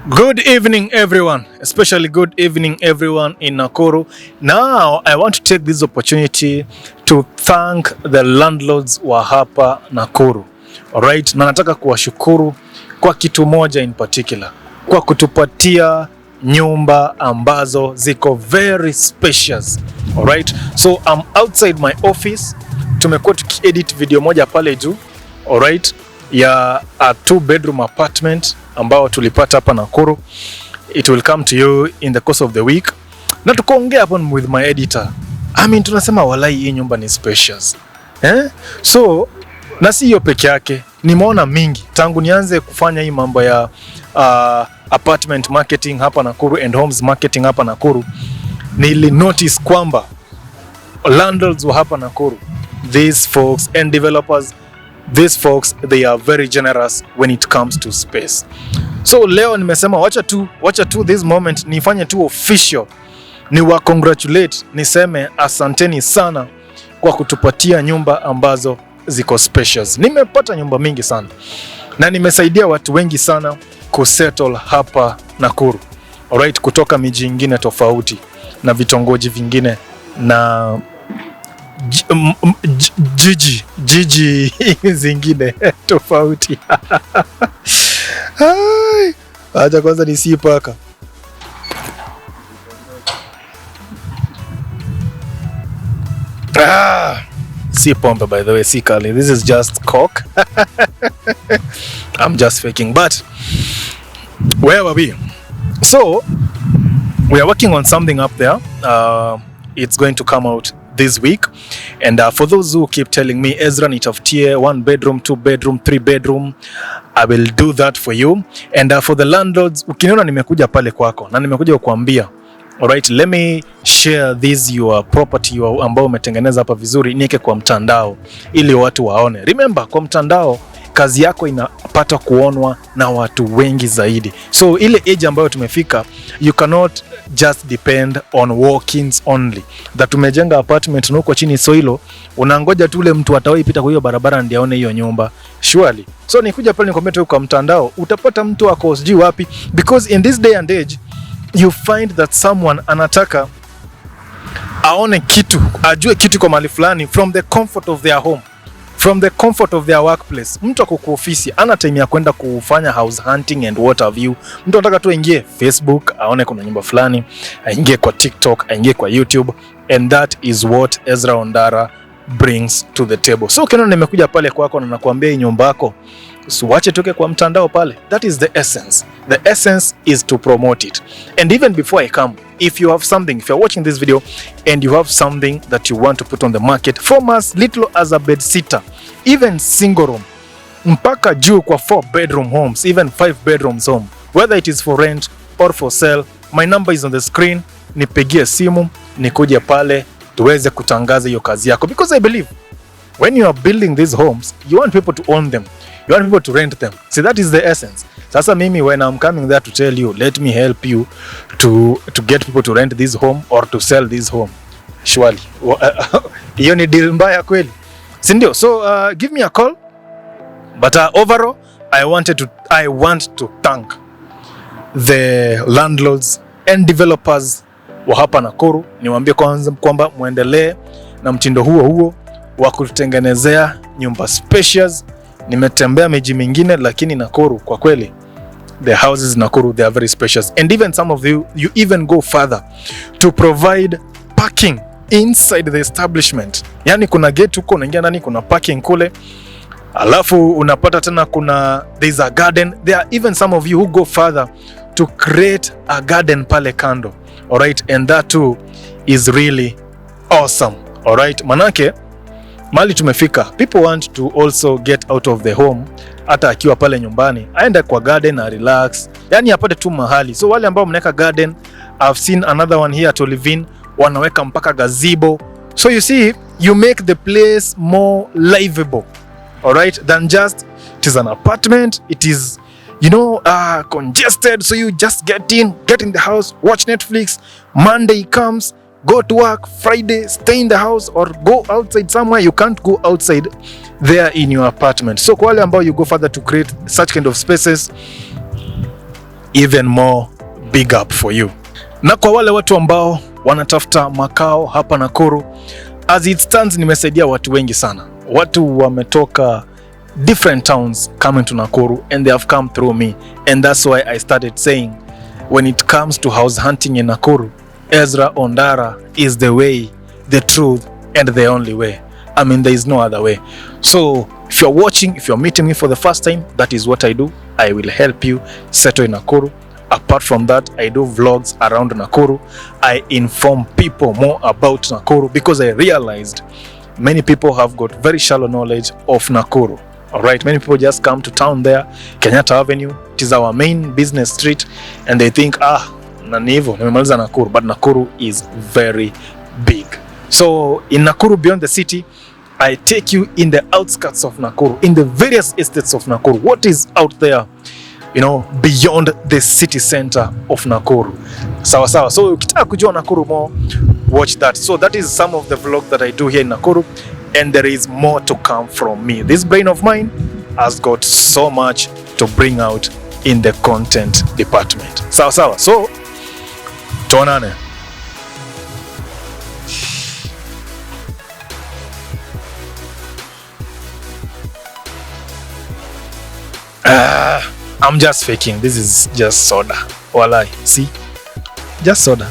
Good evening everyone, especially good evening everyone in Nakuru. Now I want to take this opportunity to thank the landlords wa hapa Nakuru. Alright, na nataka kuwashukuru kwa kitu moja in particular, kwa kutupatia nyumba ambazo ziko very spacious. Alright, so I'm outside my office. Tumekuwa tukiedit video moja pale juu. Alright, ya a 2-bedroom apartment ambao tulipata hapa Nakuru. It will come to you in the course of the week. Na tukaongea hapo with my editor. Tunasema walai hii nyumba ni spacious. So, na si hiyo peke yake. Nimeona mingi. Tangu nianze kufanya hii mambo ya apartment marketing hapa Nakuru and homes marketing hapa Nakuru, nili notice kwamba landlords wa hapa Nakuru, these folks and developers, these folks, they are very generous when it comes to space. So leo nimesema wacha tu this moment nifanye tu official, ni wa congratulate, niseme asanteni sana kwa kutupatia nyumba ambazo ziko spacious. Nimepata nyumba mingi sana na nimesaidia watu wengi sana kusettle hapa Nakuru. Alright, kutoka miji ingine tofauti na vitongoji vingine na jiji zingine tofauti. Acha kwanza nisipaka. Si pombe by the way, si kali. This is just coke. I'm just faking, but where were we? So we are working on something up there. It's going to come out this week, and for those who keep telling me EZRA nitafutie 1 bedroom, 2 bedroom, 3 bedroom, I will do that for you. And for the landlords, ukiniona nimekuja pale kwako na nimekuja kukuambia, alright, let me share this your property ambao umetengeneza hapa vizuri, niweke kwa mtandao ili watu waone. Remember, kwa mtandao kazi yako inapata kuonwa na watu wengi zaidi. So ile age ambayo tumefika, you cannot just depend on walk-ins only. That tumejenga apartment huko chini, so hilo unangoja tu ule mtu atawaipita kwa hiyo barabara ndiye aone hiyo nyumba. Surely. So nikuja pale nikwambia tu kwa mtandao, utapata mtu ako sijui wapi, because in this day and age you find that someone anataka aone kitu, ajue kitu kwa mahali fulani from the comfort of their home, from the comfort of their workplace. Mtu ako kwa ofisi ana time ya kwenda kufanya house hunting and what have you. Mtu anataka tu aingie Facebook aone kuna nyumba fulani, aingie kwa TikTok, aingie kwa YouTube, and that is what EZRA ONDARA brings to the table. So kena nimekuja pale kwako na nakuambia hii nyumba yako usiwache toke kwa mtandao pale. That is the essence. The essence is to promote it. And even before I come, if you have something, if you're watching this video and you have something that you want to put on the market, from as little as a bed sitter, even single room, mpaka juu kwa 4 bedroom homes, even 5 bedrooms home, whether it is for rent or for sale, my number is on the screen. Nipigie simu, nikuje pale tuweze kutangaza hiyo kazi yako, because I believe when you are building these homes, you want people to own them. You want people to rent them. See, that is the essence. Sasa mimi, when I'm coming there to tell you, let me help you to get people to rent this home or to sell this home. Surely. Hiyo ni deal mbaya kweli. Si ndio? So give me a call. But overall, I want to thank the landlords and developers wa hapa Nakuru. Niwaambie kwanza kwamba muendelee na mtindo huo wa kutengenezea nyumba spacious. Nimetembea miji mingine, lakini Nakuru kwa kweli, the houses in Nakuru, they are very spacious. And even some of you even go further to provide parking inside the establishment. Yani kuna gate huko unaingia ndani, kuna parking kule, alafu unapata tena there's a garden. There are even some of you who go further to create a garden pale kando. Alright, and that too is really awesome. Alright, manake mali tumefika, people want to also get out of the home. Hata akiwa pale nyumbani aende kwa garden na relax, yani apate tu mahali. So wale ambao mnaweka garden, I've seen another one here at Olivine, wanaweka mpaka gazebo. So you see, you make the place more livable, alright, than just it is an apartment, it is, congested. So you just get in the house, watch Netflix, Monday comes, go to work, Friday stay in the house or go outside somewhere. You can't go outside there in your apartment. So kwa wale ambao you go further to create such kind of spaces, even more big up for you. Na kwa wale watu ambao wanatafuta makao hapa Nakuru, as it stands, nimesaidia watu wengi sana. Watu wametoka different towns coming to Nakuru and they have come through me, and that's why I started saying when it comes to house hunting in Nakuru, EZRA ONDARA is the way, the truth and the only way. I mean, there is no other way. So if you're watching, if you're meeting me for the first time, that is what I do. I will help you settle in Nakuru. Apart from that, I do vlogs around Nakuru. I inform people more about Nakuru because I realized many people have got very shallow knowledge of Nakuru. All right, many people just come to town there, Kenyatta Avenue, it is our main business street, and they think, nanivo, nimemaliza Nakuru, but Nakuru is very big. So in Nakuru, beyond the city, I take you in the outskirts of Nakuru, in the various estates of Nakuru. What is out there, you know, beyond the city center of Nakuru? Sawa sawa. So ukitaka kujua Nakuru more, watch that. So that is some of the vlog that I do here in Nakuru, and there is more to come from me. This brain of mine has got so much to bring out in the content department. Sawa sawa. So tuonane. I'm just faking. This is just soda. Walai. See? Just soda.